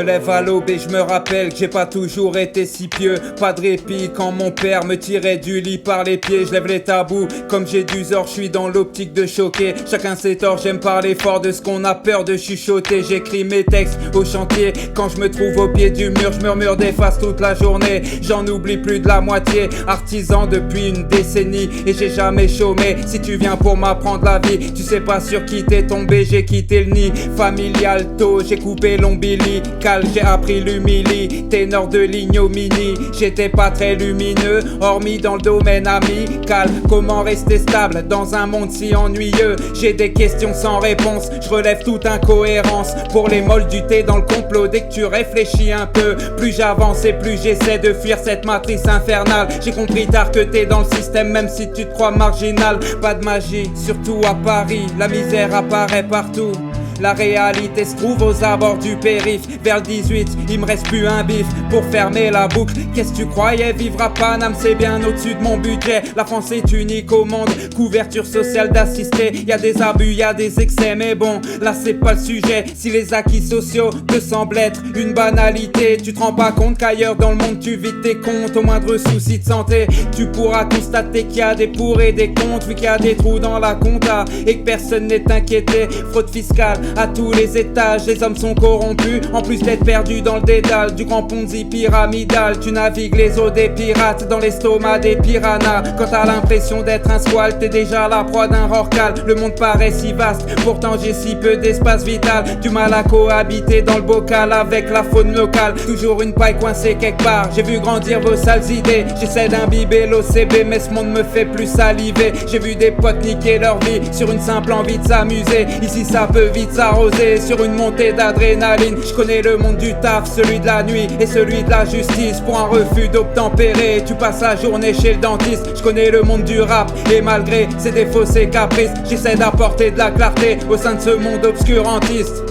lève à l'aube et je me rappelle que j'ai pas toujours été si pieux. Pas de répit quand mon père me tirait du lit par les pieds. Je lève les tabous comme j'ai d'usure, je suis dans l'optique de choquer. Chacun ses torts, j'aime parler fort de ce qu'on a peur de chuchoter. J'écris mes textes au chantier quand je me trouve au pied du mur. Je murmure des faces toute la journée, j'en oublie plus de la moitié. Artisan depuis une décennie et j'ai jamais chômé. Si tu viens pour m'apprendre la vie, tu sais pas sur qui t'es tombé. J'ai quitté le nid familial tôt, j'ai coupé l'ombilical, j'ai appris l'humilité, ténor de l'ignominie. J'étais pas très lumineux, hormis dans le domaine amical. Comment rester stable dans un monde si ennuyeux? J'ai des questions sans réponse, je relève toute incohérence. Pour les molles du thé dans le complot, dès que tu réfléchis un peu, plus j'avance et plus j'essaie de fuir cette matrice infernale. J'ai compris tard que t'es dans le système même si tu te crois marginal. Pas de magie, surtout à Paris, la misère apparaît partout. La réalité se trouve aux abords du périph'. Vers le 18, il me reste plus un bif pour fermer la boucle. Qu'est-ce que tu croyais vivre à Paname? C'est bien au-dessus de mon budget. La France est unique au monde, couverture sociale d'assister. Y'a des abus, y'a des excès, mais bon, là c'est pas le sujet. Si les acquis sociaux te semblent être une banalité, tu te rends pas compte qu'ailleurs dans le monde tu vides tes comptes. Au moindre souci de santé, tu pourras constater qu'il y a des pour et des contre, vu qu'il y a des trous dans la compta et que personne n'est inquiété. Fraude fiscale à tous les étages, les hommes sont corrompus, en plus d'être perdus dans le dédale du grand Ponzi pyramidal. Tu navigues les eaux des pirates dans l'estomac des piranhas. Quand t'as l'impression d'être un squal, t'es déjà la proie d'un rorcal. Le monde paraît si vaste, pourtant j'ai si peu d'espace vital. Du mal à cohabiter dans le bocal avec la faune locale. Toujours une paille coincée quelque part, j'ai vu grandir vos sales idées. J'essaie d'imbiber l'OCB mais ce monde me fait plus saliver. J'ai vu des potes niquer leur vie sur une simple envie de s'amuser. Ici ça peut vite s'arroser sur une montée d'adrénaline. Je connais le monde du taf, celui de la nuit et celui de la justice. Pour un refus d'obtempérer, tu passes la journée chez le dentiste. Je connais le monde du rap et malgré ses défauts, ses caprices, j'essaie d'apporter de la clarté au sein de ce monde obscurantiste.